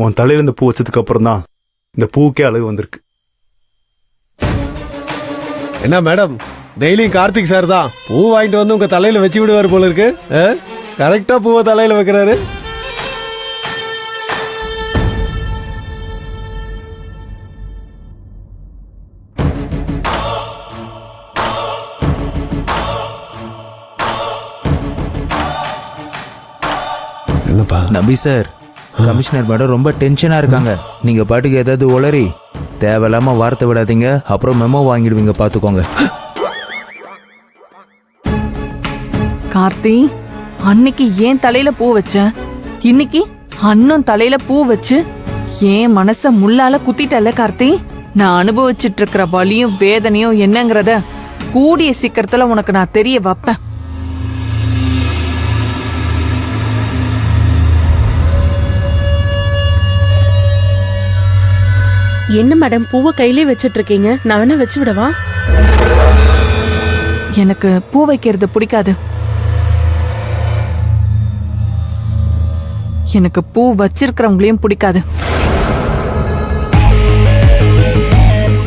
உன் தலையில இந்த பூ வச்சதுக்கு அப்புறம் தான் இந்த பூவுக்கே அழகு வந்திருக்கு. என்ன மேடம், டெய்லியும் கார்த்திக் சார் தான் பூ வாங்கிட்டு வந்து உங்க தலையில வச்சு விடுவார் போல இருக்கு. கரெக்டா பூவை தலையில வைக்கிறாரு. என்னப்பா நபி சார், கமிஷனர் மேடம் ரொம்ப டென்ஷனா இருக்காங்க. நீங்க பாட்டுக்கு ஏதாவது உளறி தேவையில்லாம வார்த்தை விடாதீங்க, அப்புறம் மெமோ வாங்கிடுவீங்க, பாத்துக்கோங்க. கார்த்தி, அன்னைக்கு ஏன் தலையில பூ வச்ச, இன்னைக்கு அண்ணன் தலையில பூ வச்சு ஏன் மனச முள்ளால குத்திட்டல கார்த்தி. நான் அனுபவிச்சுட்டு இருக்கிற வலியும் வேதனையும் என்னங்கறத கூடிய சீக்கிரத்துல உனக்கு நான் தெரிய வைப்பேன். என்ன மேடம், பூவை கையிலே வச்சிட்டு இருக்கீங்க? நான் வேணா வச்சு விடவா? எனக்கு பூ வைக்கிறது பிடிக்காது. எனக்கு பூ வச்சிருக்கிறவங்களையும் பிடிக்காது.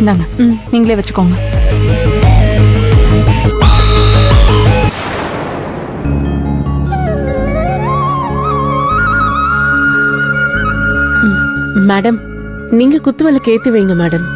இந்தாங்க, நீங்களே வச்சுக்கோங்க. மேடம், நீங்க குத்துவிளக்கு ஏத்தி வைங்க மேடம்.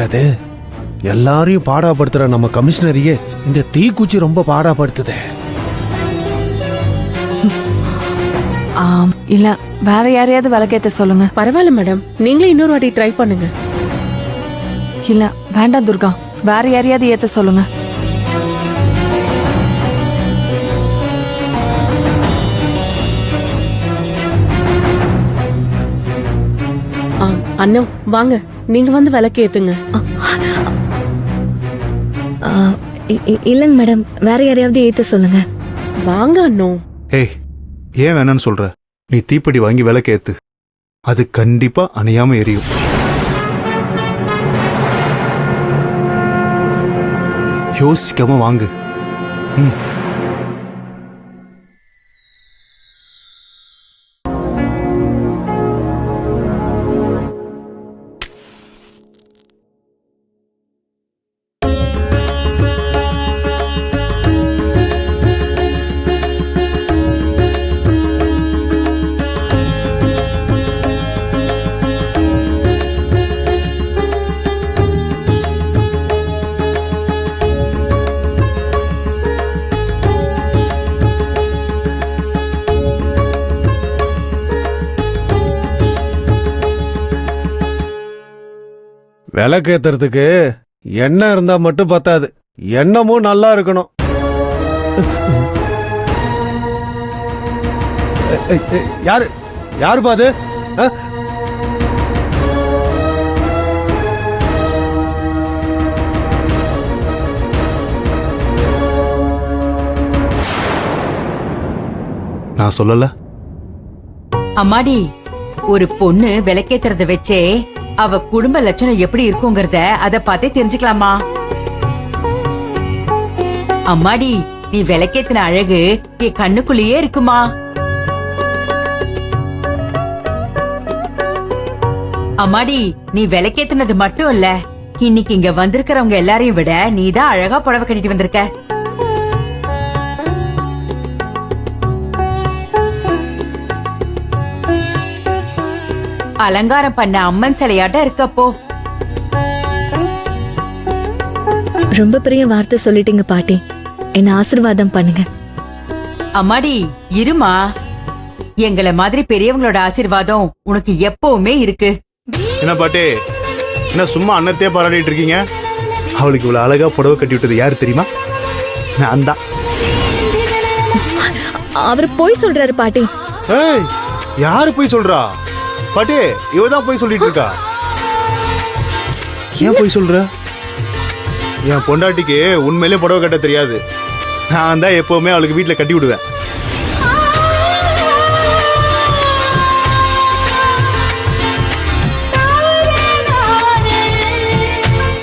அது எல்லாரையும் பாடாப்படுத்துற நம்ம கமிஷனரையே இந்த தீக்குச்சி ரொம்ப பாடாப்படுத்துதே. இல்ல, வேற யாரையாவது விளக்கேத்த சொல்லுங்க. பரவாயில்ல மேடம், நீங்களே இன்னொரு வாட்டி ட்ரை பண்ணுங்க. இல்ல வேண்டாம் துர்கா, வேற யாரையாவது ஏத்த சொல்லுங்க. அண்ணா வாங்க, நீங்க வந்து விளக்கு ஏத்துங்க. இல்லங்க மேடம், வேற யாரையாவது ஏத்த சொல்லுங்க. வாங்க அண்ணோ. ஏய், ஏன் வேணான்னு சொல்ற? நீ தீப்பெட்டி வாங்கி விளக்கு ஏத்து, அது கண்டிப்பா அணையாம எரியும். யோசிக்காம வாங்கு. விளக்கு ஏத்துறதுக்கு எண்ணெய் இருந்தா மட்டும் பத்தாது, எண்ணமும் நல்லா இருக்கணும். யாரு யாருப்பா அது? நான் சொல்லல? அம்மாடி, ஒரு பொண்ணு விளக்கேத்துறத வச்சே அவ குடும்ப லட்சணம் எப்படி இருக்குங்கறத அத பார்த்தே தெரிஞ்சுக்கலாமா? அம்மாடி, நீ விளக்கேத்தின அழகு என் கண்ணுக்குள்ளேயே இருக்குமா? அம்மாடி, நீ விளக்கேத்தினது மட்டும் இல்ல, இன்னைக்கு இங்க வந்திருக்கிறவங்க எல்லாரையும் விட நீதான் அழகா புடவை கட்டிட்டு வந்திருக்க. அலங்காரம் பண்ண அம்மன் சிலையாட்ட இருக்கப்போ. ரொம்ப பெரிய வார்த்தை சொல்லிட்டீங்க பாட்டி, என்ன ஆசீர்வாதம் பண்ணுங்க. அம்மாடி இருமா, எங்களை மாதிரி பெரியவங்களோட ஆசீர்வாதம் உனக்கு எப்பவுமே இருக்கு. என்ன பாட்டி, என்ன சும்மா அன்னத்தையே பாராட்டிட்டு இருக்கீங்க? அவளுக்கு இவ்வளவு அழகா புடவை கட்டி விட்டது யாரு தெரியுமா? நான் தான். அவர் போய் சொல்றாரு பாட்டி. ஏய், யாரு போய் சொல்றா? பாட்டி, இவதான் போய் சொல்லிட்டு இருக்கா. ஏன் போய் சொல்ற? என் பொண்டாட்டிக்கு உண்மையிலே புடவை கட்ட தெரியாது. நான் தான் எப்பவுமே அவளுக்கு வீட்டுல கட்டி விடுவேன்.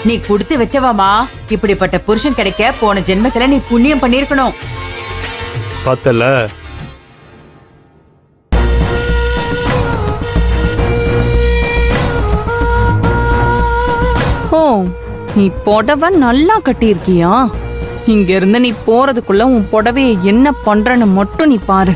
நீ கொடுத்து வச்சவாமா, இப்படிப்பட்ட புருஷன் கிடைக்க போன ஜென்மத்துல நீ புண்ணியம் பண்ணிருக்கணும். பார்த்தல. ஓ, நீ புடவை நல்லா கட்டியிருக்கியா? இங்க இருந்து நீ போறதுக்குள்ள உன் புடவைய என்ன பண்றன்னு மட்டும் நீ பாரு.